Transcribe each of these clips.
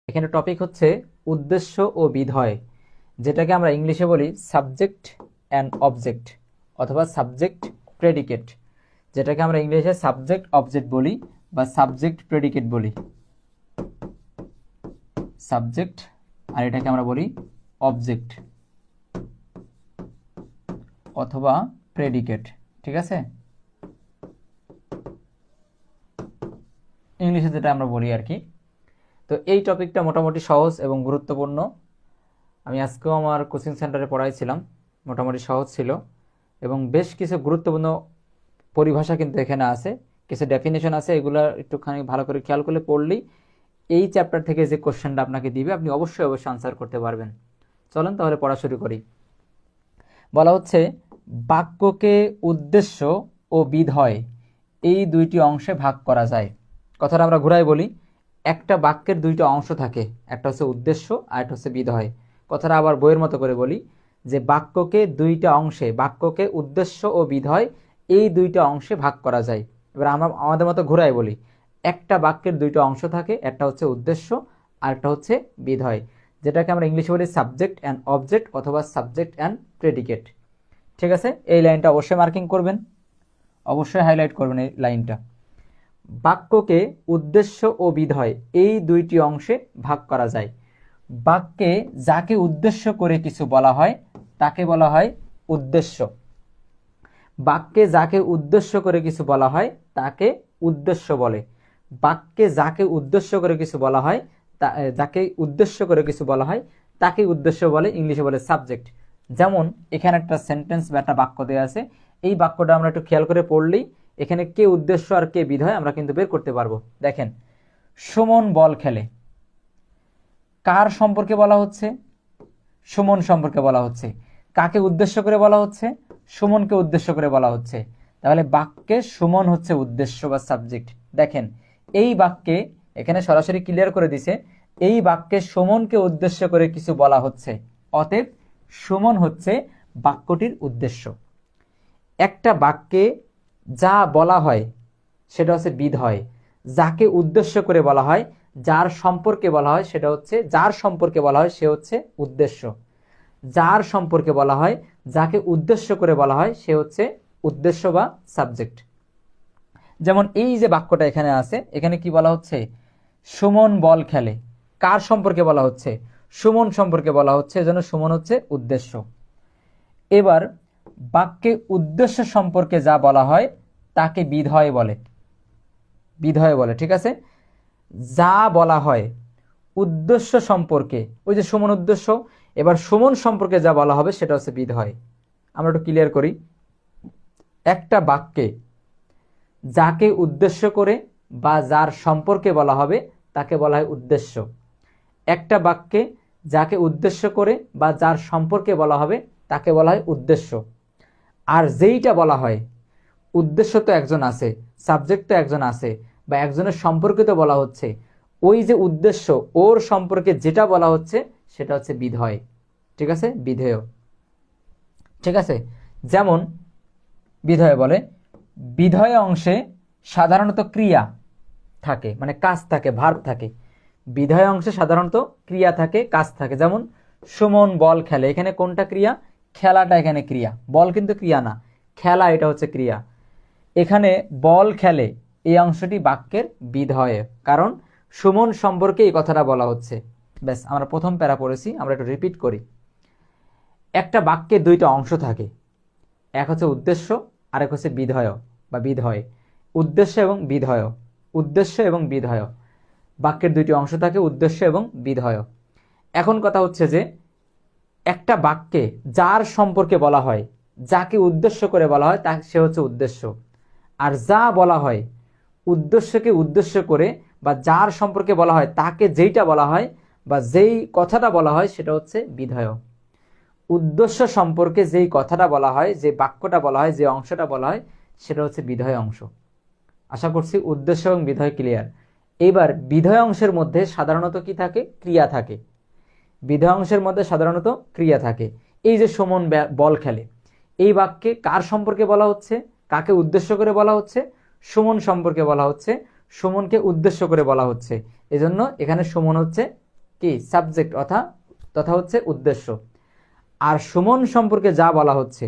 এখানে টপিক হচ্ছে উদ্দেশ্য ও বিধেয়, যেটাকে আমরা ইংলিশে বলি সাবজেক্ট অ্যান্ড অবজেক্ট অথবা সাবজেক্ট প্রেডিকেট, যেটাকে আমরা ইংলিশে সাবজেক্ট অবজেক্ট বলি বা সাবজেক্ট প্রেডিকেট বলি। সাবজেক্ট আর এটাকে আমরা বলি অবজেক্ট অথবা প্রেডিকেট, ঠিক আছে, ইংলিশে যেটা আমরা বলি আর কি। তো এই টপিকটা মোটামুটি সহজ এবং গুরুত্বপূর্ণ। আমি আজকেও আমার কোচিং সেন্টারে পড়াইছিলাম, মোটামুটি সহজ ছিল এবং বেশ কিছু গুরুত্বপূর্ণ পরিভাষা কিন্তু এখানে আছে, কিছু ডেফিনেশন আছে, এগুলো একটুখানি ভালো করে খেয়াল করলে পড়লেই এই চ্যাপ্টার থেকে যে কোশ্চেনটা আপনাকে দিবে আপনি অবশ্যই আনসার করতে পারবেন। চলেন তাহলে পড়া শুরু করি। বলা হচ্ছে বাক্যকে উদ্দেশ্য ও বিধেয় এই দুইটি অংশে ভাগ করা যায়। কথাটা আমরা ঘুরাই বলি, একটা বাক্যের দুইটা অংশ থাকে, একটা হচ্ছে উদ্দেশ্য আর একটা হচ্ছে বিধেয়। কথাটা আবার বইয়ের মতো করে বলি যে বাক্যকে দুইটা অংশে, বাক্যকে উদ্দেশ্য ও বিধেয় এই দুইটা অংশে ভাগ করা যায়। এবার আমরা আমাদের মতো ঘুরাই বলি, একটা বাক্যের দুইটা অংশ থাকে, একটা হচ্ছে উদ্দেশ্য আর একটা হচ্ছে বিধেয়, যেটাকে আমরা ইংলিশে বলি সাবজেক্ট অ্যান্ড অবজেক্ট অথবা সাবজেক্ট অ্যান্ড প্রেডিকেট। ঠিক আছে, এই লাইনটা অবশ্যই মার্কিং করবেন, অবশ্যই হাইলাইট করবেন এই লাইনটা। বাক্যকে উদ্দেশ্য ও বিধেয় এই দুইটি অংশে ভাগ করা যায়। বাক্যে যাকে উদ্দেশ্য করে কিছু বলা হয় তাকে বলা হয় উদ্দেশ্য। বাক্যে যাকে উদ্দেশ্য করে কিছু বলা হয় তাকে উদ্দেশ্য বলে। বাক্যে যাকে উদ্দেশ্য করে কিছু বলা হয়, যাকে উদ্দেশ্য করে কিছু বলা হয় তাকে উদ্দেশ্য বলে, ইংলিশে বলে সাবজেক্ট। যেমন এখানে একটা সেন্টেন্স বা একটা বাক্য দেওয়া আছে, এই বাক্যটা আমরা একটু খেয়াল করে পড়লেই এখানে কে উদ্দেশ্য আর কে বিধেয় আমরা কিন্তু বের করতে পারবো। দেখেন, সুমন বল খেলে, কার সম্পর্কে বলা হচ্ছে? সুমন সম্পর্কে বলা হচ্ছে। কাকে উদ্দেশ্য করে বলা হচ্ছে? সুমনকে উদ্দেশ্য করে বলা হচ্ছে। তাহলে বাক্যে সুমন হচ্ছে উদ্দেশ্য বা সাবজেক্ট। দেখেন এই বাক্যে এখানে সরাসরি ক্লিয়ার করে দিছে, এই বাক্যে সুমনকে উদ্দেশ্য করে কিছু বলা হচ্ছে, অতএব সুমন হচ্ছে বাক্যটির উদ্দেশ্য। একটা বাক্যে যা বলা হয় সেটা হচ্ছে বিধেয়, যাকে উদ্দেশ্য করে বলা হয়, যার সম্পর্কে বলা হয় সেটা হচ্ছে, যার সম্পর্কে বলা হয় সে হচ্ছে উদ্দেশ্য। যার সম্পর্কে বলা হয়, যাকে উদ্দেশ্য করে বলা হয় সে হচ্ছে উদ্দেশ্য বা সাবজেক্ট। যেমন এই যে বাক্যটা এখানে আছে, এখানে কি বলা হচ্ছে? সুমন বল খেলে, কার সম্পর্কে বলা হচ্ছে? সুমন সম্পর্কে বলা হচ্ছে, এজন্য সুমন হচ্ছে উদ্দেশ্য। এবার বাক্যে উদ্দেশ্য সম্পর্কে যা বলা হয় তাকে বিধেয় বলে, বিধেয় বলে, ঠিক আছে। যা বলা হয় উদ্দেশ্য সম্পর্কে, ওই যে সুমন উদ্দেশ্য, এবার সুমন সম্পর্কে যা বলা হবে সেটা হচ্ছে বিধেয়। আমরা একটু ক্লিয়ার করি, একটা বাক্যে যাকে উদ্দেশ্য করে বা যার সম্পর্কে বলা হবে তাকে বলা হয় উদ্দেশ্য। একটা বাক্যে যাকে উদ্দেশ্য করে বা যার সম্পর্কে বলা হবে তাকে বলা হয় উদ্দেশ্য। আর যেইটা বলা হয়, উদ্দেশ্য তো একজন আছে, সাবজেক্ট তো একজন আছে, বা একজনের সম্পর্কে তো বলা হচ্ছে, ওই যে উদ্দেশ্য ওর সম্পর্কে যেটা বলা হচ্ছে সেটা হচ্ছে বিধেয়, ঠিক আছে, বিধেয়, ঠিক আছে। যেমন বিধেয় বলে, বিধেয় অংশে সাধারণত ক্রিয়া থাকে, মানে কাজ থাকে, ভার্ব থাকে। বিধেয় অংশে সাধারণত ক্রিয়া থাকে, কাজ থাকে। যেমন সুমন বল খেলে, এখানে কোনটা ক্রিয়া? খেলাটা এখানে ক্রিয়া, বল কিন্তু ক্রিয়া না, খেলা এটা হচ্ছে ক্রিয়া। এখানে বল খেলে এই অংশটি বাক্যের বিধেয়, কারণ সুমন সম্পর্কে এই কথাটা বলা হচ্ছে। ব্যাস, আমরা প্রথম প্যারা পড়েছি, আমরা একটু রিপিট করি। একটা বাক্যে দুইটা অংশ থাকে, এক হচ্ছে উদ্দেশ্য আর এক হচ্ছে বিধেয় বা বিধেয়। উদ্দেশ্য এবং বিধেয়, উদ্দেশ্য এবং বিধেয়, বাক্যের দুইটি অংশ থাকে, উদ্দেশ্য এবং বিধেয়। এখন কথা হচ্ছে যে একটা বাক্যে যার সম্পর্কে বলা হয়, যাকে উদ্দেশ্য করে বলা হয় তা সে হচ্ছে উদ্দেশ্য। আর যা বলা হয় উদ্দেশ্যকে উদ্দেশ্য করে বা যার সম্পর্কে বলা হয় তাকে যেইটা বলা হয় বা যেই কথাটা বলা হয় সেটা হচ্ছে বিধেয়। উদ্দেশ্য সম্পর্কে যেই কথাটা বলা হয়, যে বাক্যটা বলা হয়, যে অংশটা বলা হয় সেটা হচ্ছে বিধেয় অংশ। আশা করছি উদ্দেশ্য এবং বিধেয় ক্লিয়ার। এবার বিধেয় অংশের মধ্যে সাধারণত কি থাকে? ক্রিয়া থাকে। বিধেয় অংশের মধ্যে সাধারণত ক্রিয়া থাকে। এই যে সুমন বল খেলে, এই বাক্যে কার সম্পর্কে বলা হচ্ছে? কাকে উদ্দেশ্য করে বলা হচ্ছে? সুমন সম্পর্কে বলা হচ্ছে, সুমনকে উদ্দেশ্য করে বলা হচ্ছে, এজন্য এখানে সুমন হচ্ছে কি সাবজেক্ট তথা হচ্ছে উদ্দেশ্য। আর সুমন সম্পর্কে যা বলা হচ্ছে,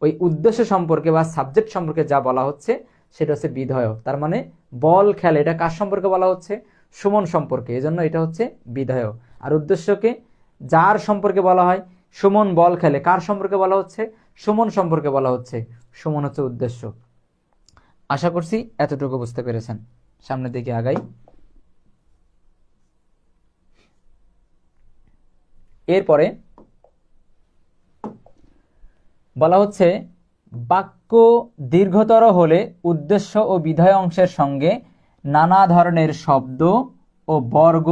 ওই উদ্দেশ্য সম্পর্কে বা সাবজেক্ট সম্পর্কে যা বলা হচ্ছে সেটা হচ্ছে বিধেয়। তার মানে বল খেলে, এটা কার সম্পর্কে বলা হচ্ছে? সুমন সম্পর্কে, এজন্য এটা হচ্ছে বিধেয়। আর উদ্দেশ্যকে যার সম্পর্কে বলা হয়, সুমন বল খেলে, কার সম্পর্কে বলা হচ্ছে? সুমন সম্পর্কে বলা হচ্ছে। সুমন হচ্ছে উদ্দেশ্য। আশা করছি এতটুকু বুঝতে পেরেছেন। সামনের দিকে আগাই। এরপরে বলা হচ্ছে বাক্য দীর্ঘতর হলে উদ্দেশ্য ও বিধেয় অংশের সঙ্গে নানা ধরনের শব্দ ও বর্গ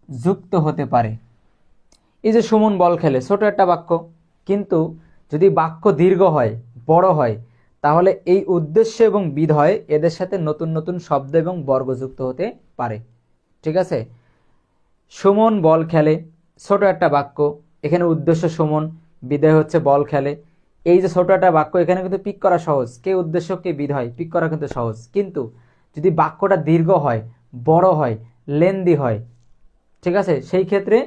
যুক্ত হতে পারে। এই যে সুমন বল খেলে, ছোট একটা বাক্য, কিন্তু যদি বাক্য দীর্ঘ হয়, বড় হয়, তাহলে এই উদ্দেশ্য এবং বিধেয় এদের সাথে নতুন নতুন শব্দ এবং বর্গ যুক্ত হতে পারে। ঠিক আছে? সুমন বল খেলে, ছোট একটা বাক্য, এখানে উদ্দেশ্য সুমন, বিধেয় হচ্ছে বল খেলে। এই যে ছোট একটা বাক্য, এখানে কিন্তু পিক করা সহজ, কে উদ্দেশ্য কে বিধেয়, পিক করা কিন্তু সহজ। কিন্তু যদি বাক্যটা দীর্ঘ হয়, বড় হয়, লেন্দি হয়, ঠিক আছে, সেই ক্ষেত্রে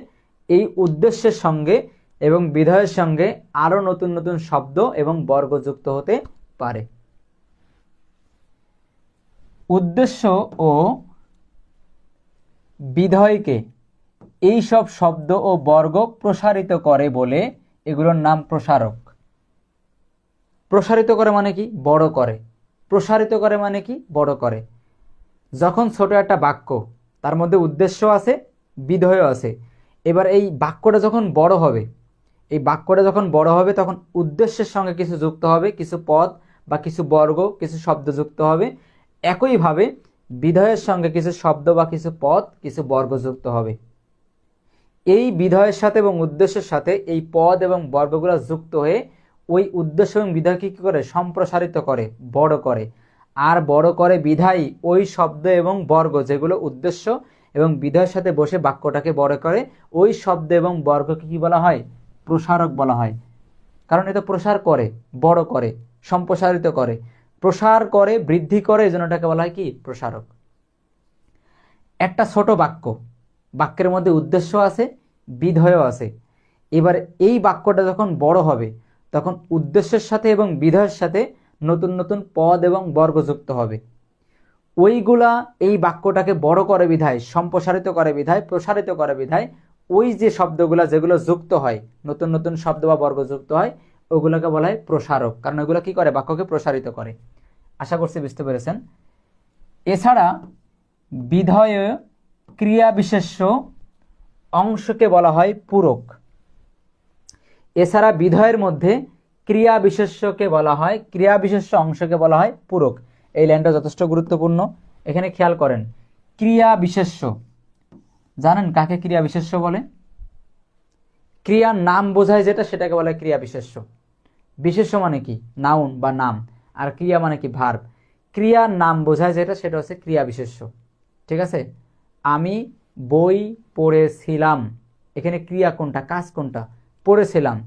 এই উদ্দেশ্যের সঙ্গে এবং বিধেয়ের সঙ্গে আরো নতুন নতুন শব্দ এবং বর্গ যুক্ত হতে পারে। উদ্দেশ্য ও বিধেয়কে এই সব শব্দ ও বর্গ প্রসারিত করে বলে এগুলোর নাম প্রসারক। প্রসারিত করে মানে কি? বড় করে। প্রসারিত করে মানে কি? বড় করে। যখন ছোট একটা বাক্য, তার মধ্যে উদ্দেশ্য আছে, বিধেয় আছে, এবার এই বাক্যটা যখন বড় হবে, এই বাক্যটা যখন বড় হবে তখন উদ্দেশ্যের সঙ্গে কিছু যুক্ত হবে, কিছু পদ বা কিছু বর্গ, কিছু শব্দ যুক্ত হবে। একইভাবে বিধেয়ের সঙ্গে কিছু শব্দ বা কিছু পদ, কিছু বর্গ যুক্ত হবে। এই বিধেয়ের সাথে এবং উদ্দেশ্যের সাথে এই পদ এবং বর্গগুলো যুক্ত হয়ে ওই উদ্দেশ্য এবং বিধেয়কে কি করে? সম্প্রসারিত করে, বড় করে। আর বড় করে বিধায় ওই শব্দ এবং বর্গ যেগুলো উদ্দেশ্য এবং বিধেয়ের সাথে বসে বাক্যটাকে বড় করে, ওই শব্দ এবং বর্গকে কি বলা হয়? প্রসারক বলা হয়। কারণ এটা প্রসার করে, বড় করে, সম্প্রসারিত করে, প্রসার করে, বৃদ্ধি করে, এই জন্য এটাকে বলা হয় কি? প্রসারক। একটা ছোট বাক্য, বাক্যের মধ্যে উদ্দেশ্য আছে, বিধেয় আছে। এবার এই বাক্যটা যখন বড় হবে তখন উদ্দেশ্যের সাথে এবং বিধেয়ের সাথে নতুন নতুন পদ এবং বর্গ যুক্ত হবে। ওইগুলা এই বাক্যটাকে বড় করে বিধায়, সম্প্রসারিত করে বিধায়, প্রসারিত করে বিধায়, ওই যে শব্দগুলা যেগুলো যুক্ত হয়, নতুন নতুন শব্দ বা বর্গ যুক্ত হয়, ওগুলোকে বলা হয় প্রসারক। কারণ ওগুলো কি করে? বাক্যকে প্রসারিত করে। আশা করছি বুঝতে পেরেছেন। এছাড়া বিধেয় ক্রিয়া বিশেষ্য অংশকে বলা হয় পূরক। এছাড়া বিধেয়ের মধ্যে ক্রিয়া বিশেষ্যকে বলা হয়, ক্রিয়া বিশেষ্য অংশকে বলা হয় পূরক। এই লাইনটা যথেষ্ট গুরুত্বপূর্ণ। এখানে খেয়াল করেন, ক্রিয়া বিশেষ্য, জানেন কাকে ক্রিয়া বিশেষ্য বলে? ক্রিয়ার নাম বোঝায় যেটা, সেটাকে বলা হয় ক্রিয়া বিশেষ্য। বিশেষ্য মানে কি? নাউন বা নাম। আর ক্রিয়া মানে কি? ভার্ব। ক্রিয়ার নাম বোঝায় যেটা, সেটা হচ্ছে ক্রিয়া বিশেষ্য। ঠিক আছে? আমি বই পড়েছিলাম, এখানে ক্রিয়া কোনটা? কাজ কোনটা? পড়েছিলাম।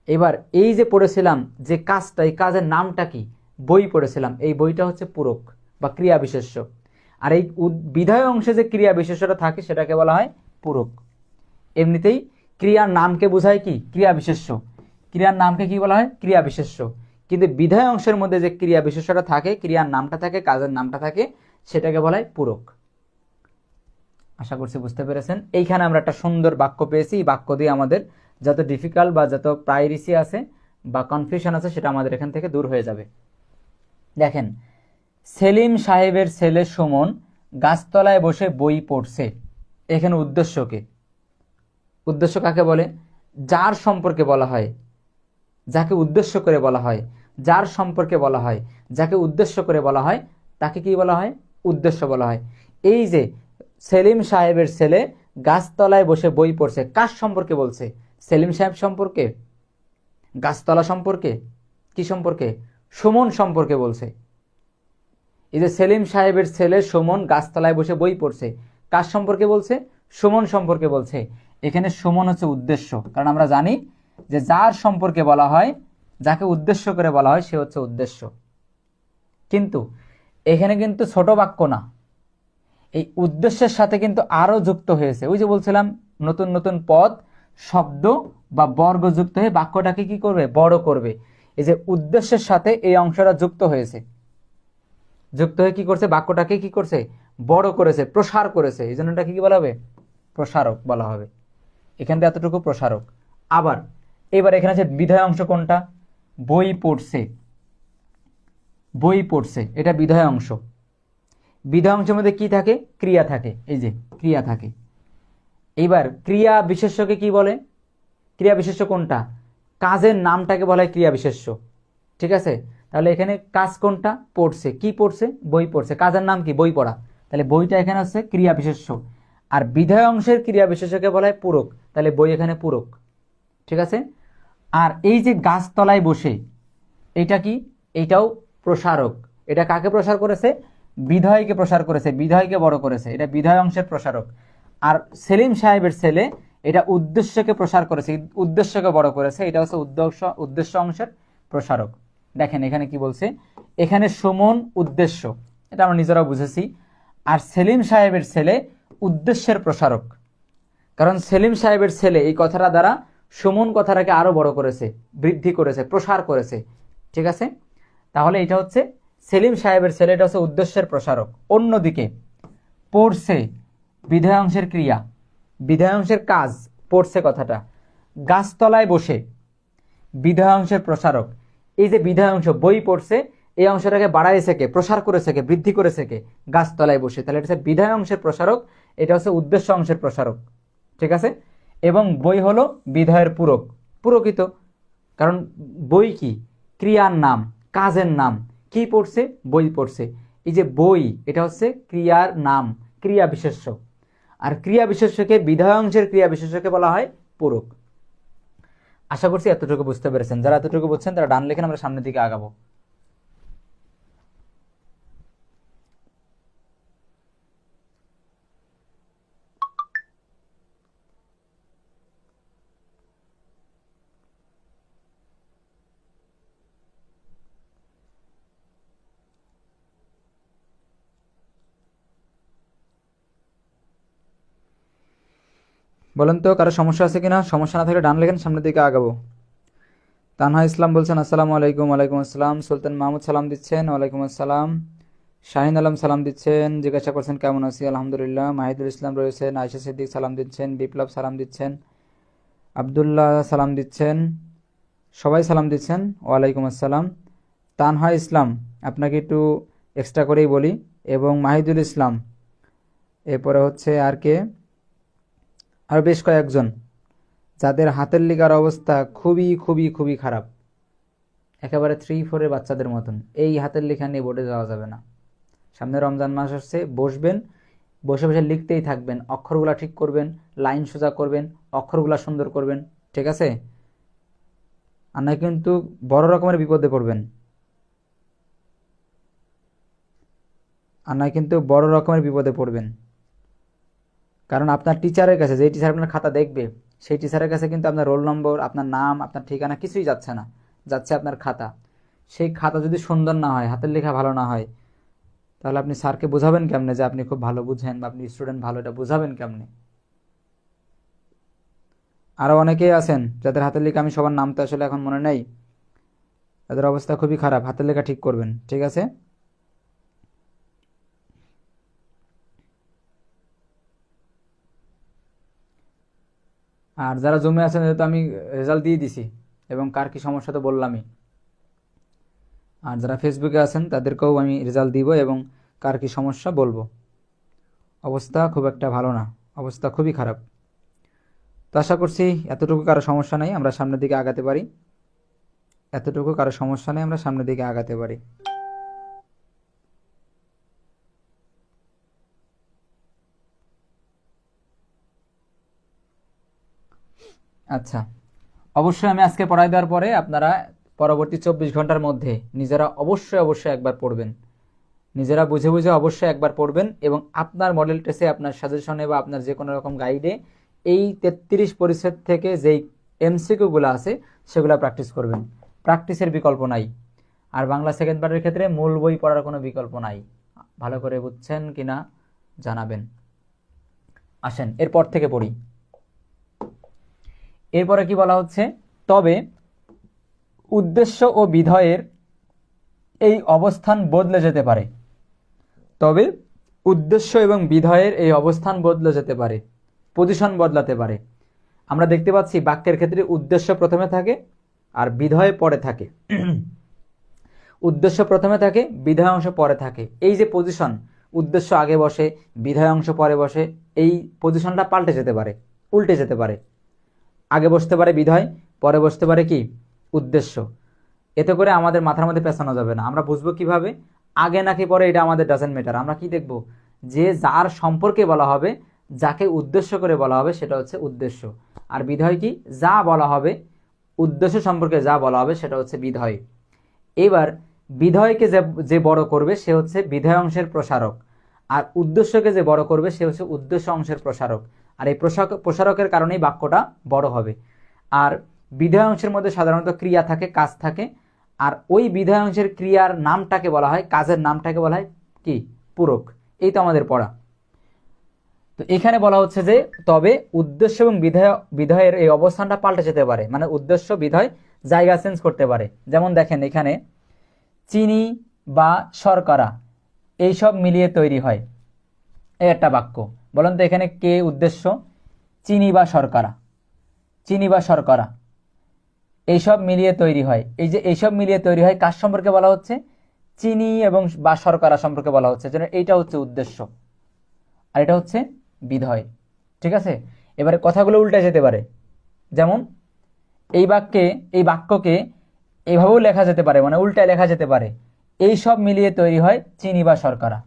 এবার এই যে পড়েছিলাম, যে কাজটা, এই কাজের নামটা কি? বই পড়েছিলাম। এই বইটা হচ্ছে পূরক বা ক্রিয়া বিশেষ্য। আর এই বিধেয় অংশে যে ক্রিয়া বিশেষ্যটা থাকে সেটাকে বলা হয় পূরক। এমনিতেই ক্রিয়ার নামকে বোঝায় কি? ক্রিয়া বিশেষ্য। ক্রিয়ার নামকে কি বলা হয়? ক্রিয়া বিশেষ্য। কিন্তু বিধেয় অংশের মধ্যে যে ক্রিয়া বিশেষ্যটা থাকে, ক্রিয়ার নামটা থাকে, কাজের নামটা থাকে, সেটাকে বলা হয় পূরক। আশা করছি বুঝতে পেরেছেন। এইখানে আমরা একটা সুন্দর বাক্য পেয়েছি। এই বাক্য দিয়ে আমাদের যত ডিফিকাল্ট বা যত প্রাইরিসি আছে বা কনফিউশন আছে সেটা আমাদের এখান থেকে দূর হয়ে যাবে। দেখেন, সেলিম সাহেবের ছেলে সুমন গাছতলায় বসে বই পড়ছে। এখানে উদ্দেশ্যকে, উদ্দেশ্য কাকে বলে? যার সম্পর্কে বলা হয়, যাকে উদ্দেশ্য করে বলা হয়, যার সম্পর্কে বলা হয়, যাকে উদ্দেশ্য করে বলা হয়, তাকে কি বলা হয়? উদ্দেশ্য বলা হয়। এই যে সেলিম সাহেবের ছেলে গাছতলায় বসে বই পড়ছে, কার সম্পর্কে বলছে? সেলিম সাহেব সম্পর্কে? গাছতলা সম্পর্কে? কি সম্পর্কে? সুমন সম্পর্কে বলছে। এই যে সেলিম সাহেবের ছেলে সুমন গাছতলায় বসে বই পড়ছে, কার সম্পর্কে বলছে? সুমন সম্পর্কে বলছে। এখানে সুমন হচ্ছে উদ্দেশ্য, কারণ আমরা জানি যে যার সম্পর্কে বলা হয়, যাকে উদ্দেশ্য করে বলা হয়, সে হচ্ছে উদ্দেশ্য। কিন্তু এখানে কিন্তু ছোট বাক্য না, এই উদ্দেশ্যের সাথে কিন্তু আরো যুক্ত হয়েছে। ওই যে বলছিলাম নতুন নতুন পদ, শব্দ বা বর্গ যুক্ত হয়ে বাক্যটাকে কি করবে? বড় করবে। এই যে উদ্দেশ্যের সাথে এই অংশটা যুক্ত হয়েছে, যুক্ত হয়ে কি করছে? বাক্যটাকে কি করছে? বড় করেছে, প্রসার করেছে। এই জন্য এটা কি বলা হবে? প্রসারক বলা হবে। এখান থেকে এতটুকু প্রসারক। আবার এবার এখানে আছে বিধেয় অংশ কোনটা? বই পড়ছে, বই পড়ছে, এটা বিধেয় অংশ। বিধেয় অংশের মধ্যে কি থাকে? ক্রিয়া থাকে। এই যে ক্রিয়া থাকে। এইবার ক্রিয়া বিশেষ্যকে কি বলে? ক্রিয়া বিশেষ্য কোনটা? কাজের নামটাকে বলা হয় ক্রিয়া বিশেষ্য। ঠিক আছে, তাহলে এখানে কাজ কোনটা? পড়ছে। কি পড়ছে? বই পড়ছে। কাজের নাম কি? বই পড়া। তাহলে বইটা এখানে হচ্ছে ক্রিয়া বিশেষ্য। আর বিধেয় অংশের ক্রিয়া বিশেষ্যকে বলা হয় পূরক। তাহলে বই এখানে পূরক। ঠিক আছে। আর এই যে গাছতলায় বসে, এটা কি? এটাও প্রসারক। এটা কাকে প্রসার করেছে? বিধেয়কে প্রসার করেছে, বিধেয়কে বড় করেছে। এটা বিধেয় অংশের প্রসারক। আর সেলিম সাহেবের ছেলে, এটা উদ্দেশ্যকে প্রসার করেছে, উদ্দেশ্যকে বড় করেছে। এটা হচ্ছে উদ্দেশ্য অংশের প্রসারক। দেখেন এখানে কি বলছে? এখানে সুমন উদ্দেশ্য, এটা আমরা নিজেরাও বুঝেছি। আর সেলিম সাহেবের ছেলে উদ্দেশ্যের প্রসারক। কারণ সেলিম সাহেবের ছেলে এই কথাটা দ্বারা সুমন কথাটাকে আরো বড় করেছে, বৃদ্ধি করেছে, প্রসার করেছে। ঠিক আছে, তাহলে এটা হচ্ছে সেলিম সাহেবের ছেলে, এটা হচ্ছে উদ্দেশ্যের প্রসারক। অন্যদিকে পড়ছে বিধেয় অংশের ক্রিয়া, বিধেয় অংশের কাজ, পড়ছে কথাটা। গাছতলায় বসে বিধেয় অংশের প্রসারক। এই যে বিধেয় অংশ বই পড়ছে, এই অংশটাকে বাড়াইছে কে? প্রসার করেছে কে? বৃদ্ধি করেছে কে? গাছতলায় বসে। তাহলে এটা হচ্ছে বিধেয় অংশের প্রসারক, এটা হচ্ছে উদ্দেশ্য অংশের প্রসারক। ঠিক আছে। এবং বই হলো বিধেয়ের পূরক, পূরকিত। কারণ বই কি? ক্রিয়ার নাম, কাজের নাম। কি পড়ছে? বই পড়ছে। এই যে বই, এটা হচ্ছে ক্রিয়ার নাম, ক্রিয়া বিশেষ্য। আর ক্রিয়া বিশেষ্যকে, বিধেয় অংশের ক্রিয়া বিশেষ্যকে বলা হয় পূরক। আশা করছি এতটুকু বুঝতে পেরেছেন। যারা এতটুকু বুঝছেন তারা ডান লেখেন, আমরা সামনের দিকে আগাবো। বলেন তো কারো সমস্যা আছে কিনা? সমস্যা না থাকলে ডান লেখেন, সামনের দিকে আগাবো। তানহা ইসলাম বলছেন আসসালামু আলাইকুম। ওয়ালাইকুম আসসালাম। সুলতান মাহমুদ সালাম দিচ্ছেন, ওয়ালাইকুম আসসালাম। শাহিন আলম সালাম দিচ্ছেন, জিজ্ঞাসা করছেন কেমন আছি, আলহামদুলিল্লাহ। মাহিদুল ইসলাম রয়েছেন, আয়েশা সিদ্দিক সালাম দিচ্ছেন, বিপ্লব সালাম দিচ্ছেন, আবদুল্লাহ সালাম দিচ্ছেন, সবাই সালাম দিচ্ছেন, ওয়ালাইকুম আসসালাম। তানহা ইসলাম, আপনাকে একটু এক্সট্রা করেই বলি, এবং মাহিদুল ইসলাম, এরপরে হচ্ছে আর কে, আরও বেশ কয়েকজন যাদের হাতের লেখার অবস্থা খুবই খুবই খুবই খারাপ, একেবারে 3-4 বাচ্চাদের মতন। এই হাতের লেখা নিয়ে বোর্ডে যাওয়া যাবে না। সামনে রমজান মাস আসছে, বসবেন, বসে বসে লিখতেই থাকবেন, অক্ষরগুলা ঠিক করবেন, লাইন সোজা করবেন, অক্ষরগুলা সুন্দর করবেন। ঠিক আছে, আর নয় কিন্তু বড় রকমের বিপদে পড়বেন, আর নয় কিন্তু বড় রকমের বিপদে পড়বেন। কারণ আপনার টিচারের কাছে, যেই টিচার আপনার খাতা দেখবে, সেই টিচারের কাছে কিন্তু আপনার রোল নম্বর, আপনার নাম, আপনার ঠিকানা কিছুই যাচ্ছে না, যাচ্ছে আপনার খাতা। সেই খাতা যদি সুন্দর না হয়, হাতের লেখা ভালো না হয়, তাহলে আপনি স্যারকে বোঝাবেন কেমনে যে আপনি খুব ভালো বুঝেন বা আপনি স্টুডেন্ট ভালো, এটা বোঝাবেন কেমনে? আরও অনেকেই আছেন যাদের হাতের লেখা, আমি সবার নাম তো আসলে এখন মনে নেই, তাদের অবস্থা খুবই খারাপ। হাতের লেখা ঠিক করবেন। ঠিক আছে, আর যারা জমে আছেন, যেহেতু আমি রেজাল্ট দিয়ে দিছি এবং কার কি সমস্যা তো বললামই। আর যারা ফেসবুকে আছেন তাদেরকেও আমি রেজাল্ট দিব এবং কার কি সমস্যা বলবো। অবস্থা খুব একটা ভালো না, অবস্থা খুবই খারাপ। তো আশা করছি এতটুকু কারো সমস্যা নেই, আমরা সামনের দিকে আগাতে পারি। এতটুকু কারো সমস্যা নেই, আমরা সামনের দিকে আগাতে পারি। আচ্ছা, অবশ্যই আমি আজকে পড়াই দেওয়ার পরে আপনারা পরবর্তী 24 ঘন্টার মধ্যে নিজেরা অবশ্যই অবশ্যই একবার পড়বেন, নিজেরা বুঝে বুঝে অবশ্যই একবার পড়বেন, এবং আপনার মডেল টেস্টে, আপনার সাজেশনে বা আপনার যে কোনো রকম গাইডে এই 33 পরিচ্ছেদ থেকে যেই এমসিকিউগুলো আছে সেগুলো প্র্যাকটিস করবেন। প্র্যাকটিসের বিকল্প নাই। আর বাংলা সেকেন্ড পার্টের ক্ষেত্রে মূল বই পড়ার কোনো বিকল্প নাই। ভালো করে বুঝছেন কিনা জানাবেন। আসেন এরপর থেকে পড়ি। এরপরে কি বলা হচ্ছে, তবে উদ্দেশ্য ও বিধয়ের এই অবস্থান বদলে যেতে পারে। তবে উদ্দেশ্য এবং বিধয়ের এই অবস্থান বদলে যেতে পারে, পজিশন বদলাতে পারে। আমরা দেখতে পাচ্ছি বাক্যের ক্ষেত্রে উদ্দেশ্য প্রথমে থাকে আর বিধয় পরে থাকে। উদ্দেশ্য প্রথমে থাকে, বিধয় অংশ পরে থাকে। এই যে পজিশন, উদ্দেশ্য আগে বসে, বিধয় অংশ পরে বসে, এই পজিশনটা পাল্টে যেতে পারে, উল্টে যেতে পারে। আগে বসতে পারে বিধয়, পরে বসতে পারে কি উদ্দেশ্য। এতে করে আমাদের মাথার মধ্যে পেছানো যাবে না। আমরা বুঝবো কিভাবে আগে নাকি পরে, এটা আমাদের ডাজেন্ট ম্যাটার। আমরা কি দেখব, যে যার সম্পর্কে বলা হবে, যাকে উদ্দেশ্য করে বলা হবে, সেটা হচ্ছে উদ্দেশ্য। আর বিধয় কি, যা বলা হবে, উদ্দেশ্য সম্পর্কে যা বলা হবে সেটা হচ্ছে বিধয়। এবার বিধয়কে যে বড় করবে সে হচ্ছে বিধয় অংশের প্রসারক, আর উদ্দেশ্যকে যে বড় করবে সে হচ্ছে উদ্দেশ্য অংশের প্রসারক। আর এই প্রসারকের কারণেই বাক্যটা বড় হবে। আর বিধয় অংশের মধ্যে সাধারণত ক্রিয়া থাকে, কাজ থাকে, আর ওই বিধয় অংশের ক্রিয়ার নামটাকে বলা হয়, কাজের নামটাকে বলা হয় কি, পূরক। এই তো আমাদের পড়া। তো এখানে বলা হচ্ছে যে তবে উদ্দেশ্য এবং বিধয়ের এই অবস্থানটা পাল্টে যেতে পারে, মানে উদ্দেশ্য বিধয় জায়গা চেঞ্জ করতে পারে। যেমন দেখেন এখানে চিনি বা শর্করা এইসব মিলিয়ে তৈরি হয়, এই একটা বাক্য। বলেন তো এখানে কে উদ্দেশ্য, চিনি বা শর্করা, চিনি বা শর্করা এইসব মিলিয়ে তৈরি হয়। এই যে এইসব মিলিয়ে তৈরি হয় কার সম্পর্কে বলা হচ্ছে, চিনি এবং বা শর্করা সম্পর্কে বলা হচ্ছে। যেন এইটা হচ্ছে উদ্দেশ্য আর এটা হচ্ছে বিধয়। ঠিক আছে, এবারে কথাগুলো উল্টে যেতে পারে। যেমন এই বাক্যকে এইভাবেও লেখা যেতে পারে, মানে উল্টায় লেখা যেতে পারে, এই সব মিলিয়ে তৈরি হয় চিনি বা শর্করা।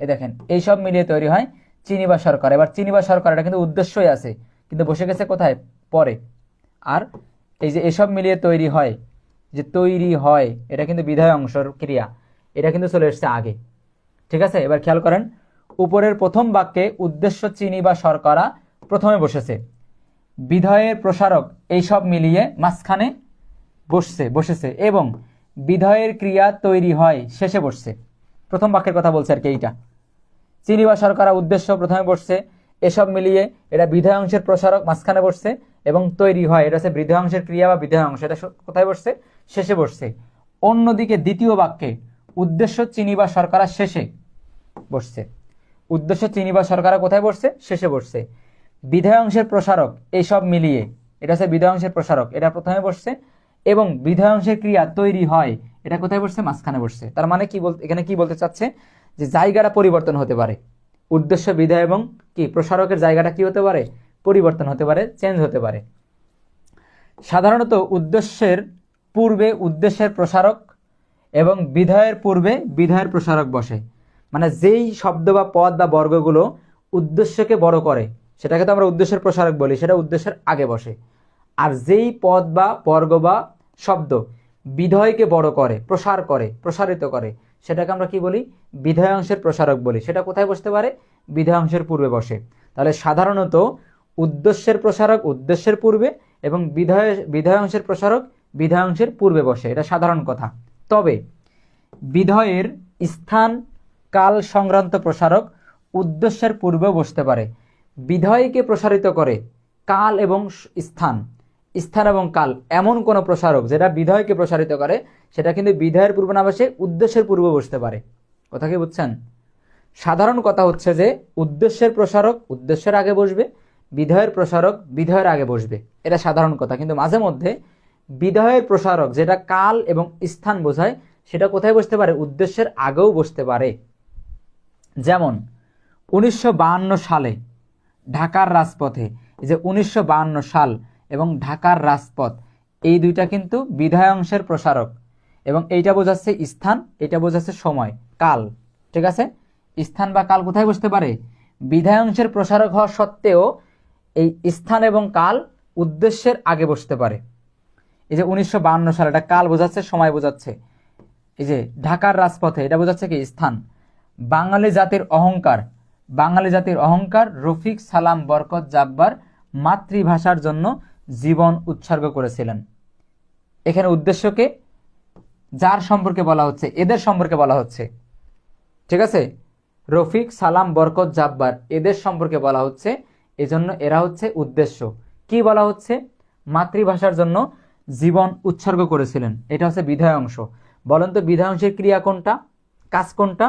এই দেখেন, এই সব মিলিয়ে তৈরি হয় চিনি বা শর্করা। এবার চিনি বা শর্করা এটা কিন্তু উদ্দেশ্যই আছে, কিন্তু বসে গেছে কোথায়, পরে। আর এই যে এসব মিলিয়ে তৈরি হয়, যে তৈরি হয়, এটা কিন্তু বিধয় অংশের ক্রিয়া, এটা কিন্তু চলে এসছে আগে। ঠিক আছে, এবার খেয়াল করেন উপরের প্রথম বাক্যে উদ্দেশ্য চিনি বা শর্করা প্রথমে বসেছে, বিধয়ের প্রসারক এই সব মিলিয়ে মাঝখানে বসেছে এবং বিধয়ের ক্রিয়া তৈরি হয় শেষে বসছে। প্রথম বাক্যের কথা বলছে আর কি, এইটা চিনি বা শর্করা উদ্দেশ্য প্রথমে বসছে, এসব মিলিয়ে এটা বিধয় অংশের প্রসারক মাঝখানে বসছে, এবং তৈরি হয় এটা হচ্ছে বিধয় অংশের ক্রিয়া বা বিধয় অংশ, এটা কোথায় বসছে, শেষে বসছে। অন্যদিকে দ্বিতীয় বাক্যে উদ্দেশ্য চিনি বা শর্করা শেষে বসছে, উদ্দেশ্য চিনি বা শর্করা কোথায় বসছে, শেষে বসছে। বিধয় অংশের প্রসারক এই সব মিলিয়ে এটা হচ্ছে বিধয় অংশের প্রসারক, এটা প্রথমে বসছে, এবং বিধয় অংশের ক্রিয়া তৈরি হয় এটা কোথায় বসছে, মাঝখানে বসছে। তার মানে কি এখানে কি বলতে চাচ্ছে, যে জায়গাটা পরিবর্তন হতে পারে, উদ্দেশ্য বিধয় এবং কি প্রসারকের জায়গাটা কি হতে পারে, পরিবর্তন হতে পারে, চেঞ্জ হতে পারে। সাধারণত উদ্দেশ্যের পূর্বে উদ্দেশ্যের প্রসারক এবং বিধয়ের পূর্বে বিধয়ের প্রসারক বসে। মানে যেই শব্দ বা পদ বা বর্গগুলো উদ্দেশ্যকে বড় করে সেটাকে তো আমরা উদ্দেশ্যের প্রসারক বলি, সেটা উদ্দেশ্যের আগে বসে। আর যেই পদ বা বর্গ বা শব্দ বিধয়কে বড় করে, প্রসার করে, প্রসারিত করে, সেটাকে আমরা কি বলি, বিধয় অংশের প্রসারক বলি। সেটা কোথায় বসতে পারে, বিধয় অংশের পূর্বে বসে। তাহলে সাধারণত উদ্দেশ্যের প্রসারক উদ্দেশ্যের পূর্বে এবং বিধয় অংশের প্রসারক বিধয় অংশের পূর্বে বসে, এটা সাধারণ কথা। তবে বিধয়ের স্থান কাল সংক্রান্ত প্রসারক উদ্দেশ্যের পূর্বেও বসতে পারে। বিধয়কে প্রসারিত করে কাল এবং স্থান, স্থান এবং কাল এমন কোন প্রসারক যেটা বিধয়কে প্রসারিত করে, সেটা কিন্তু বিধয়ের পূর্বে না বসে উদ্দেশ্যের পূর্বে বসতে পারে। কথা কি বুঝছেন? সাধারণ কথা হচ্ছে যে উদ্দেশ্যের প্রসারক উদ্দেশ্যের আগে বসবে, বিধয়ের প্রসারক বিধয়ের আগে বসবে, এটা সাধারণ কথা। কিন্তু মাঝে মধ্যে বিধয়ের প্রসারক যেটা কাল এবং স্থান বোঝায় সেটা কোথায় বসতে পারে, উদ্দেশ্যের আগেও বসতে পারে। যেমন 1952 সালে ঢাকার রাজপথে, এই যে 1952 সাল এবং ঢাকার রাজপথ এই দুইটা কিন্তু বিধয় অংশের প্রসারক, এবং এইটা বোঝাচ্ছে স্থান, এটা বোঝাচ্ছে সময়, কাল। ঠিক আছে, স্থান বা কাল কোথায় বসতে পারে, বিধয় অংশের প্রসারক হওয়া সত্ত্বেও এই স্থান এবং কাল উদ্দেশ্যের আগে বসতে পারে। এই যে 1952 সাল এটা কাল বোঝাচ্ছে, সময় বোঝাচ্ছে। এই যে ঢাকার রাজপথে এটা বোঝাচ্ছে কি, স্থান। বাঙালি জাতির অহংকার, বাঙালি জাতির অহংকার রফিক সালাম বরকত জাব্বার মাতৃভাষার জন্য জীবন উৎসর্গ করেছিলেন। এখানে উদ্দেশ্যকে যার সম্পর্কে বলা হচ্ছে, এদের সম্পর্কে বলা হচ্ছে। ঠিক আছে, রফিক সালাম বরকত জাব্বার এদের সম্পর্কে বলা হচ্ছে, এজন্য এরা হচ্ছে উদ্দেশ্য। কি বলা হচ্ছে, মাতৃভাষার জন্য জীবন উৎসর্গ করেছিলেন। এটা হচ্ছে বিধায় অংশ। বলেন তো বিধায় অংশের ক্রিয়া কোনটা, কাজ কোনটা?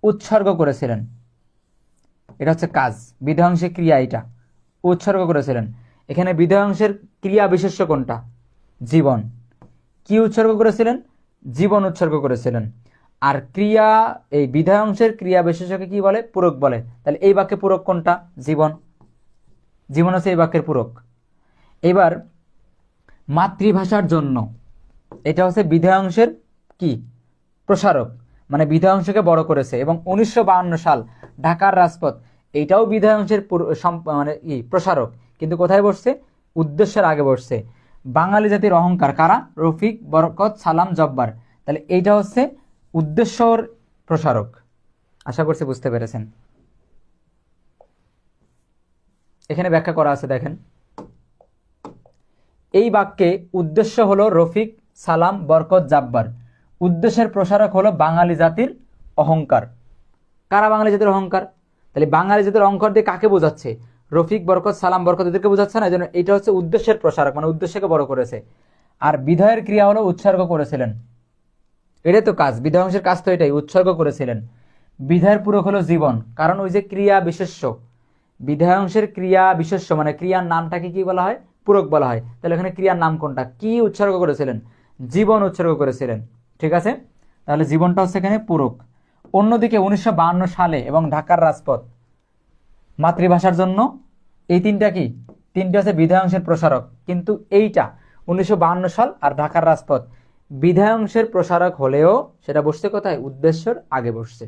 উৎসর্গ করেছিলেন, এটা হচ্ছে কাজ। বিধায় অংশের ক্রিয়া এটা, উৎসর্গ করেছিলেন। এখানে বিধায় অংশের ক্রিয়া বিশেষ্য কোনটা? জীবন। কি উৎসর্গ করেছিলেন? জীবন উৎসর্গ করেছিলেন। আর ক্রিয়া, এই বিধায় অংশের ক্রিয়া বিশেষ্যকে কি বলে? পূরক বলে। তাহলে এই বাক্যে পূরক কোনটা? জীবন। জীবন হচ্ছে এই বাক্যের পূরক। এবার মাতৃভাষার জন্য, এটা হচ্ছে বিধায় অংশের কি? প্রসারক, মানে বিধায় অংশকে বড় করেছে। এবং 1952 সাল ঢাকার রাজপথ, এইটাও বিধায় অংশের মানে প্রসারক, কিন্তু কোথায় বসছে? উদ্দেশ্যের আগে বসছে। বাঙালি জাতির অহংকার কারা? রফিক, বরকত, সালাম, জব্বার। তাহলে এইটা হচ্ছে উদ্দেশ্যর প্রসারক। আশা করছি বুঝতে পেরেছেন। এখানে ব্যাখ্যা করা আছে, দেখেন। এই বাক্যে উদ্দেশ্য হলো রফিক, সালাম, বরকত, জাব্বার। উদ্দেশ্যের প্রসারক হলো বাঙালি জাতির অহংকার। কারা বাঙালি জাতির অহংকার? তাহলে বাঙালি জাতির অহংকার দিয়ে কাকে বোঝাচ্ছে? রফিক, বরকত, সালাম, বরকত, এদেরকে বোঝাচ্ছে না। এই জন্য এটা হচ্ছে উদ্দেশ্যের প্রসারক, মানে উদ্দেশ্যকে বড় করেছে। আর বিধায়ের ক্রিয়া হলো উৎসর্গ করেছিলেন, এটাই তো কাজ। বিধায় অংশের কাজ তো এটাই, উৎসর্গ করেছিলেন। বিধায়ের পূরক হলো জীবন, কারণ ওই যে ক্রিয়া বিশেষ্য, বিধায় অংশের ক্রিয়া বিশেষ্য মানে ক্রিয়ার নামটাকে কি বলা হয়? পূরক বলা হয়। তাহলে এখানে ক্রিয়ার নাম কোনটা? কি উৎসর্গ করেছিলেন? জীবন উৎসর্গ করেছিলেন। ঠিক আছে, তাহলে জীবনটা হচ্ছে এখানে পূরক। অন্যদিকে 1952 সালে এবং ঢাকার রাজপথ, মাতৃভাষার জন্য এই তিনটা কি? তিনটা হচ্ছে বিধায় অংশের প্রসারক। কিন্তু এইটা 1952 সাল আর ঢাকার রাজপথ বিধায় অংশের প্রসারক হলেও সেটা বসছে কোথায়? উদ্দেশ্যের আগে বসছে।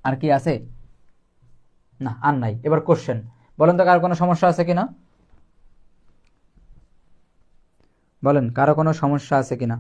আর কি আছে? না, আর নাই। এবার কোশ্চেন, বলেন তো কারো কোনো সমস্যা আছে কিনা? বলেন, কারো কোনো সমস্যা আছে কিনা?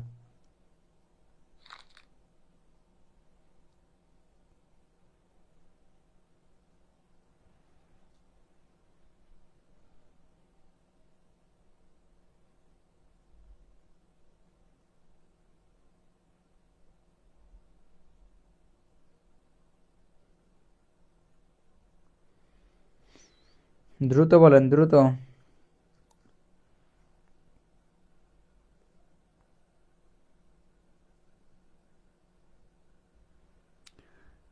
দ্রুত বলেন, দ্রুত।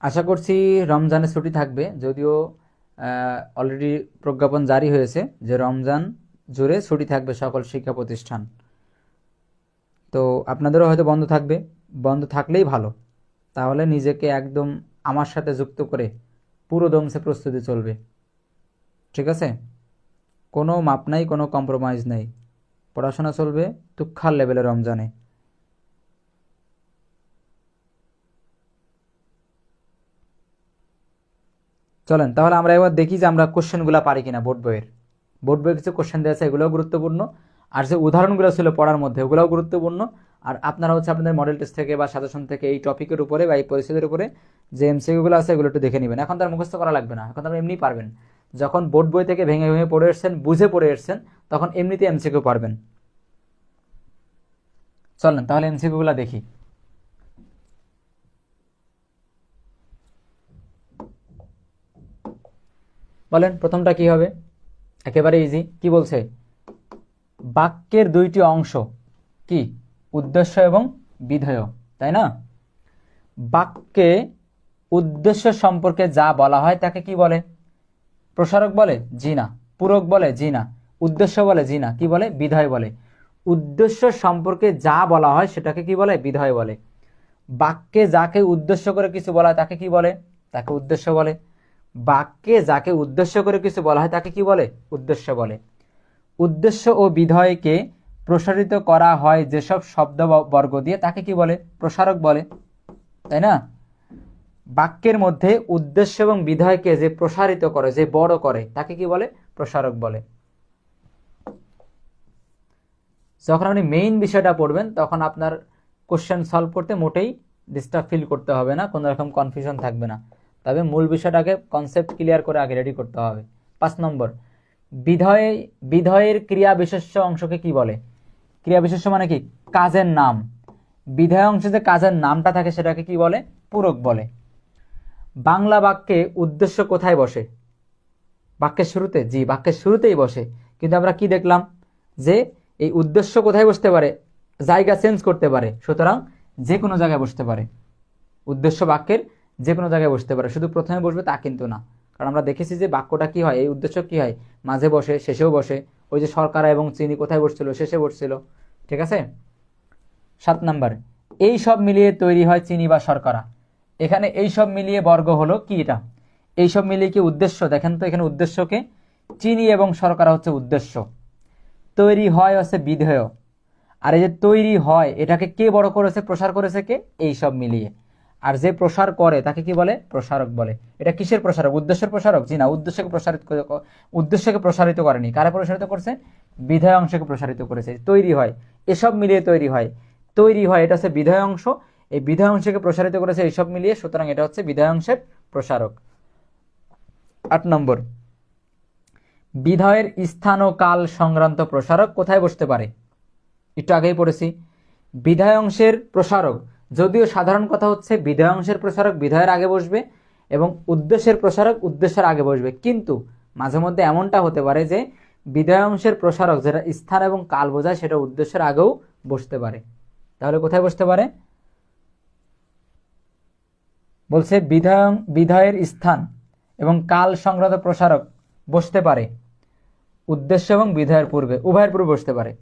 আশা করছি রমজানে ছুটি থাকবে, যদিও অলরেডি প্রজ্ঞাপন জারি হয়েছে যে রমজান জুড়ে ছুটি থাকবে সকল শিক্ষা প্রতিষ্ঠান। তো আপনাদেরও হয়তো বন্ধ থাকবে। বন্ধ থাকলেই ভালো, তাহলে নিজেকে একদম আমার সাথে যুক্ত করে পুরো দমসে প্রস্তুতি চলবে। ঠিক আছে, কোনো মাপ নাই, কোনো কম্প্রোমাইজ নেই, পড়াশোনা চলবে তুক্ষার লেভেলে রমজানে। চলেন তাহলে আমরা এবার দেখি যে আমরা কোশ্চেনগুলো পারি কিনা। বোর্ড বইয়ের কিছু কোশ্চেন দেওয়া আছে, এগুলোও গুরুত্বপূর্ণ। আর যে উদাহরণগুলো ছিল পড়ার মধ্যে, ওগুলোও গুরুত্বপূর্ণ। আর আপনারা হচ্ছে আপনাদের মডেল টেস্ট থেকে বা সাজেশন থেকে এই টপিকের উপরে বা এই পরিস্থিতির উপরে যে এমসিকিউগুলো আছে এগুলো একটু দেখে নেবেন। এখন তার মুখস্থ করা লাগবে না, এখন আপনি এমনি পারবেন। যখন বোর্ড বই থেকে ভেঙে ভেঙে পড়ে এসছেন, বুঝে পড়ে এসছেন, তখন এমনিতে এমসিকিউ পারবেন। চলেন তাহলে এমসিকিউগুলো দেখি। বলেন প্রথমটা কি হবে? একেবারে ইজি। কি বলছে? বাক্যের দুইটি অংশ কি? উদ্দেশ্য এবং বিধেয়, তাই না? বাক্যে উদ্দেশ্য সম্পর্কে যা বলা হয় তাকে কি বলে? প্রসারক বলে? জি না। পূরক বলে? জি না। উদ্দেশ্য বলে? জি না। কি বলে? বিধেয় বলে। উদ্দেশ্য সম্পর্কে যা বলা হয় সেটাকে কি বলে? বিধেয় বলে। বাক্যে যাকে উদ্দেশ্য করে কিছু বলা হয় তাকে কি বলে? তাকে উদ্দেশ্য বলে। বাক্যে যাকে উদ্দেশ্য করে কিছু বলা হয় তাকে কি বলে? উদ্দেশ্য বলে। উদ্দেশ্য ও বিধেয়কে প্রসারিত করা হয় যেসব শব্দ বর্গ দিয়ে তাকে কি বলে? প্রসারক বলে, তাই না? বাক্যের মধ্যে উদ্দেশ্য এবং বিধেয়কে যে প্রসারিত করে, যে বড় করে, তাকে কি বলে? প্রসারক বলে। যখন আপনি মেইন বিষয়টা পড়বেন তখন আপনার কোশ্চেন সলভ করতে মোটেই ডিস্টার্ব ফিল করতে হবে না, কোনো রকম কনফিউশন থাকবে না। তবে মূল বিষয়টাকে কনসেপ্ট ক্লিয়ার করে আগে রেডি করতে হবে। 5 নম্বর, বিধেয়ের ক্রিয়া বিশেষ্য অংশকে কি বলে? ক্রিয়া বিশেষ্য মানে কি? কাজের নাম। বিধেয় অংশে যে কাজের নামটা থাকে সেটাকে কি বলে? পূরক বলে। বাংলা বাক্যে উদ্দেশ্য কোথায় বসে? বাক্যের শুরুতে? জি, বাক্যের শুরুতেই বসে। কিন্তু আমরা কি দেখলাম? যে এই উদ্দেশ্য কোথায় বসতে পারে, জায়গা চেঞ্জ করতে পারে, সুতরাং যে কোনো জায়গায় বসতে পারে। উদ্দেশ্য বাক্যের যে কোনো জায়গায় বসতে পারে, শুধু প্রথমে বসবে তা কিন্তু না। কারণ আমরা দেখেছি যে বাক্যটা কি হয়, এই উদ্দেশ্য কি হয়, মাঝে বসে শেষেও বসে। ওই যে শর্করা এবং চিনি কোথায় বসছিল, শেষে বসছিল। ঠিক আছে। 7 নাম্বার, এই সব মিলিয়ে তৈরি হয় চিনি বা শর্করা। এখানে এই সব মিলিয়ে বর্গ হলো কি, এটা এই সব মিলিয়ে কি উদ্দেশ্য, দেখেন তো এখানে উদ্দেশ্যকে, চিনি এবং শর্করা হচ্ছে উদ্দেশ্য, তৈরি হয় হচ্ছে বিধেয়। আর এই যে তৈরি হয় এটাকে কে বড় করেছে, প্রসার করেছে কে, এই সব মিলিয়ে। আর যে প্রসার করে তাকে কি বলে, প্রসারক বলে। এটা কিসের প্রসারক, উদ্দেশ্যের প্রসারক? জি না, উদ্দেশ্যকে প্রসারিত করেনি। কারা প্রসারিত করছে, বিধেয় অংশকে প্রসারিত করেছে। তৈরি হয়, এসব মিলিয়ে তৈরি হয়, তৈরি হয় এটা হচ্ছে বিধেয় অংশ, এই বিধেয় অংশকে প্রসারিত করেছে এইসব মিলিয়ে, সুতরাং এটা হচ্ছে বিধেয় অংশের প্রসারক। 8 নম্বর, বিধেয়ের স্থান ও কাল সংক্রান্ত প্রসারক কোথায় বসতে পারে? একটু আগেই পড়েছি, বিধেয় অংশের প্রসারক, যদিও সাধারণ কথা হচ্ছে বিধেয় অংশের প্রসারক বিধেয়ের আগে বসবে এবং উদ্দেশ্যের প্রসারক উদ্দেশ্যের আগে বসবে, কিন্তু মাঝে মধ্যে এমনটা হতে পারে যে বিধেয় অংশের প্রসারক যেটা স্থান এবং কাল বোঝায় সেটা উদ্দেশ্যের আগেও বসতে পারে। তাহলে কোথায় বসতে পারে? বলছে বিধেয়ের স্থান এবং কাল সংক্রান্ত প্রসারক বসতে পারে উদ্দেশ্য এবং বিধেয়ের পূর্বে, উভয়ের পূর্বে বসতে পারে।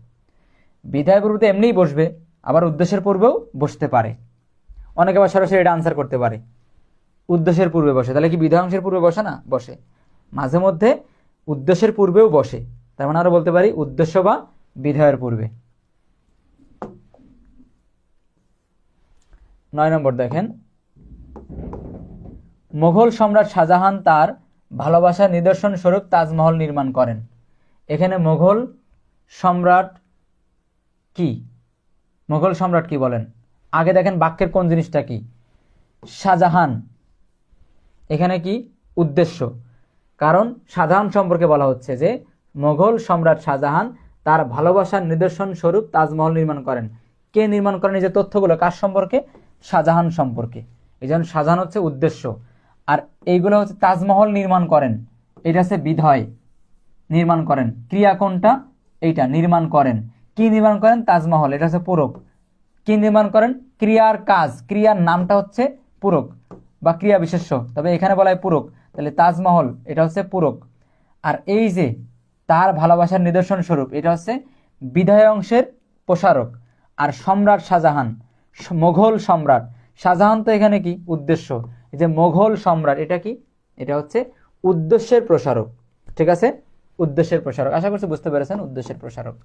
বিধেয়ের পূর্বে তো এমনিই বসবে, আবার উদ্দেশ্যের পূর্বেও বসতে পারে। অনেকে আবার সরাসরি এটা আনসার করতে পারে, উদ্দেশ্যের পূর্বে বসে, তাহলে কি বিধেয় অংশের পূর্বে বসে না? বসে। মাঝে মধ্যে উদ্দেশ্যের পূর্বেও বসে, তার মানে আমরা বলতে পারি উদ্দেশ্য বা বিধেয়ের পূর্বে। 9 নম্বর দেখেন, মুঘল সম্রাট শাহজাহান তার ভালোবাসার নিদর্শন স্বরূপ তাজমহল নির্মাণ করেন। এখানে মুঘল সম্রাট কি, মুঘল সম্রাট কি বলেন? আগে দেখেন বাক্যের কোন জিনিসটা কি, শাহজাহান, এখানে কি উদ্দেশ্য, কারণ শাহজাহান সম্পর্কে বলা হচ্ছে যে মুঘল সম্রাট শাহজাহান তার ভালোবাসার নিদর্শন স্বরূপ তাজমহল নির্মাণ করেন। কে নির্মাণ করেন? এই যে তথ্যগুলো কার সম্পর্কে, শাহজাহান সম্পর্কে। এই জন্য শাহজাহান হচ্ছে উদ্দেশ্য, আর এইগুলো হচ্ছে তাজমহল নির্মাণ করেন, এটা হচ্ছে বিধেয়, নির্মাণ করেন। ক্রিয়া কোনটা? এইটা, নির্মাণ করেন। কি নির্মাণ করেন? তাজমহল, এটা হচ্ছে পূরক। কি নির্মাণ করেন? ক্রিয়ার কাজ, ক্রিয়ার নামটা হচ্ছে পূরক বা ক্রিয়া বিশেষ্য, তবে এখানে বলা হয় পূরক, তাহলে তাজমহল এটা হচ্ছে পূরক। আর এই যে তার ভালোবাসার নিদর্শন স্বরূপ, এটা হচ্ছে বিধেয় অংশের প্রসারক। আর সম্রাট শাহজাহান, মোঘল সম্রাট, শাহজাহান তো এখানে কি উদ্দেশ্য, এই যে মোঘল সম্রাট এটা কি, এটা হচ্ছে উদ্দেশ্যের প্রসারক। ঠিক আছে, উদ্দেশ্যের প্রসারক। আশা করছি বুঝতে পেরেছেন, উদ্দেশ্যের প্রসারক।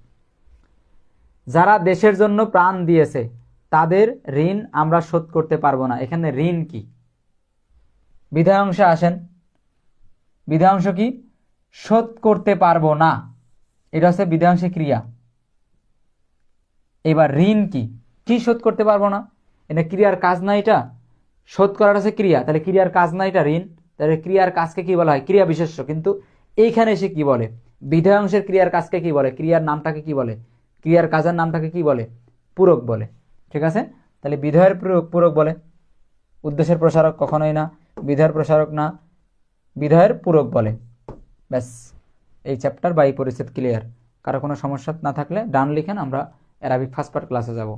যারা দেশের জন্য প্রাণ দিয়েছে তাদের ঋণ আমরা শোধ করতে পারবো না। এখানে ঋণ কি, বিধেয় অংশে আসেন, বিধেয় অংশ কি, শোধ করতে পারবো না, এটা হচ্ছে বিধেয় অংশে ক্রিয়া। এবার ঋণ কি, কি শোধ করতে পারবো না, এটা ক্রিয়ার কাজ না, এটা শোধ করার আছে ক্রিয়া, তাহলে ক্রিয়ার কাজ না এটা ঋণ, তাহলে ক্রিয়ার কাজকে কি বলা হয়? ক্রিয়া বিশেষ্য। কিন্তু এইখানে এসে কি বলে, বিধেয় অংশের ক্রিয়ার কাজকে কি বলে, ক্রিয়ার নামটাকে কি বলে, ক্রিয়ার কাজের নামটাকে কি বলে? পূরক বলে। ঠিক আছে, তাহলে বিধেয়ের পূরক বলে, উদ্দেশ্যের প্রসারক কখনোই না, বিধেয়ের প্রসারক না, বিধেয়ের পূরক বলে। ব্যাস, এই চ্যাপ্টার বা এই পরিচ্ছেদ ক্লিয়ার। কারো কোনো সমস্যা না থাকলে ডান লিখেন, আমরা অ্যারাবিক ফার্স্ট পার্ট ক্লাসে যাব।